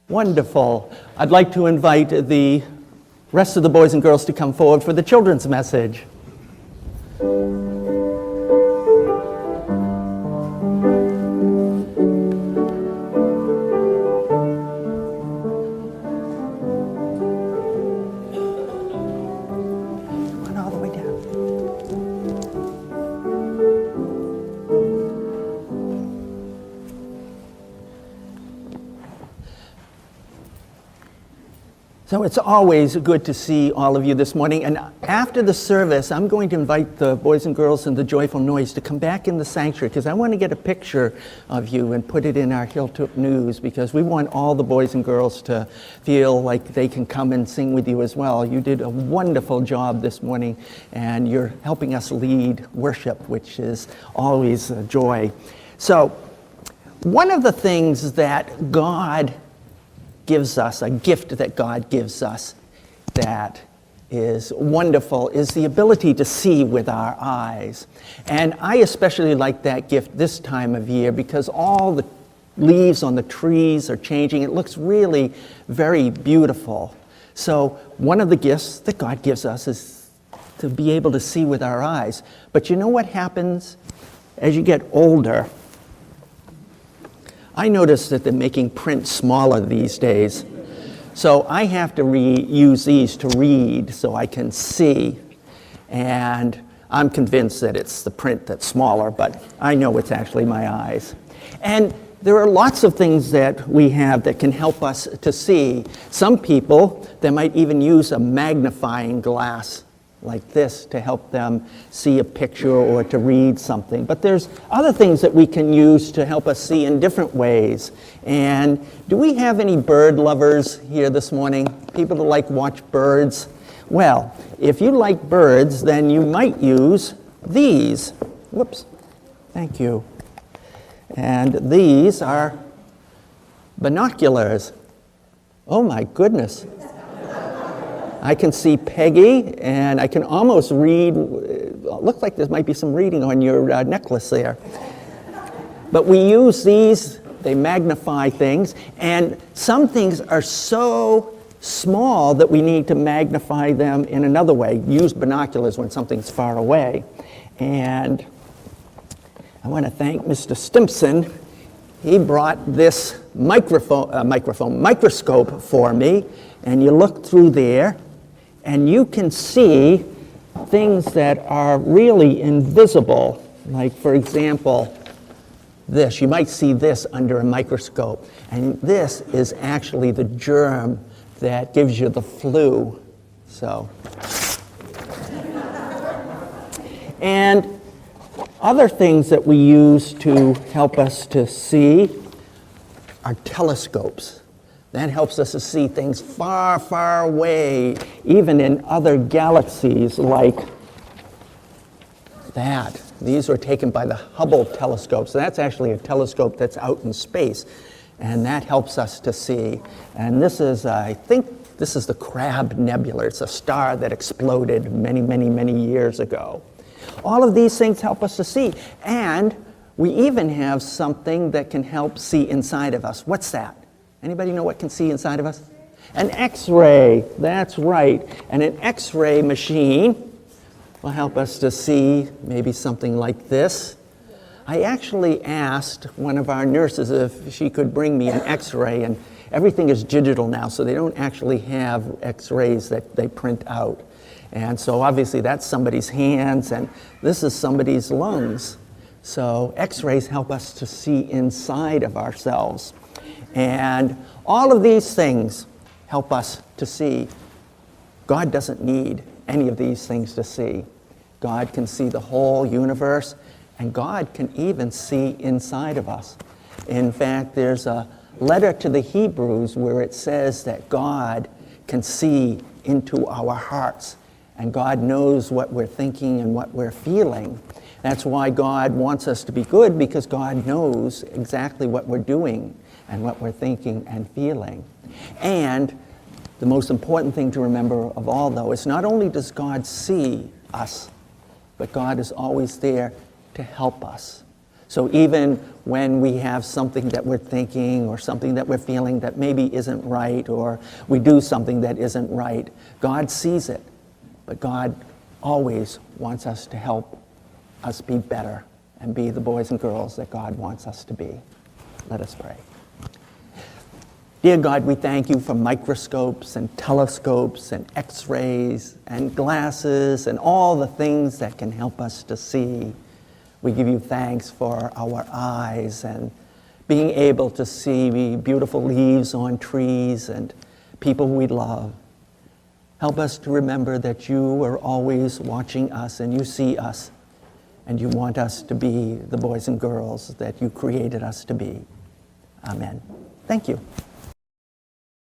Wonderful. I'd like to invite the rest of the boys and girls to come forward for the children's message. So it's always good to see all of you this morning, and after the service I'm going to invite the boys and girls in the Joyful Noise to come back in the sanctuary because I want to get a picture of you and put it in our Hilltop News because we want all the boys and girls to feel like they can come and sing with you as well. You did a wonderful job this morning and you're helping us lead worship, which is always a joy. So one of the things that God gives us, a gift that God gives us that is wonderful, is the ability to see with our eyes. And I especially like that gift this time of year because all the leaves on the trees are changing. It looks really very beautiful. So one of the gifts that God gives us is to be able to see with our eyes. But you know what happens as you get older? I noticed that they're making print smaller these days. So I have to use these to read so I can see. And I'm convinced that it's the print that's smaller, but I know it's actually my eyes. And there are lots of things that we have that can help us to see. Some people, they might even use a magnifying glass like this to help them see a picture or to read something. But there's other things that we can use to help us see in different ways. And do we have any bird lovers here this morning? People that like watch birds? Well, if you like birds, then you might use these. Whoops. Thank you. And these are binoculars. Oh my goodness. I can see Peggy, and I can almost read. Looks like there might be some reading on your necklace there. But we use these, they magnify things, and some things are so small that we need to magnify them in another way. Use binoculars when something's far away. And I want to thank Mr. Stimpson. He brought this microscope for me, and you look through there, and you can see things that are really invisible. Like, for example, this. You might see this under a microscope. And this is actually the germ that gives you the flu. So. And other things that we use to help us to see are telescopes. That helps us to see things far, far away, even in other galaxies like that. These were taken by the Hubble telescope. So that's actually a telescope that's out in space. And that helps us to see. And this is, I think, this is the Crab Nebula. It's a star that exploded many, many, many years ago. All of these things help us to see. And we even have something that can help see inside of us. What's that? Anybody know what can see inside of us? An X-ray, that's right. And an X-ray machine will help us to see maybe something like this. I actually asked one of our nurses if she could bring me an X-ray, and everything is digital now, so they don't actually have X-rays that they print out. And so obviously that's somebody's hands, and this is somebody's lungs. So X-rays help us to see inside of ourselves. And all of these things help us to see. God doesn't need any of these things to see. God can see the whole universe, and God can even see inside of us. In fact, there's a letter to the Hebrews where it says that God can see into our hearts, and God knows what we're thinking and what we're feeling. That's why God wants us to be good, because God knows exactly what we're doing and what we're thinking and feeling. And the most important thing to remember of all, though, is not only does God see us, but God is always there to help us. So even when we have something that we're thinking or something that we're feeling that maybe isn't right, or we do something that isn't right, God sees it. But God always wants us to help us be better and be the boys and girls that God wants us to be. Let us pray. Dear God, we thank you for microscopes and telescopes and x-rays and glasses and all the things that can help us to see. We give you thanks for our eyes and being able to see beautiful leaves on trees and people we love. Help us to remember that you are always watching us and you see us and you want us to be the boys and girls that you created us to be. Amen. Thank you.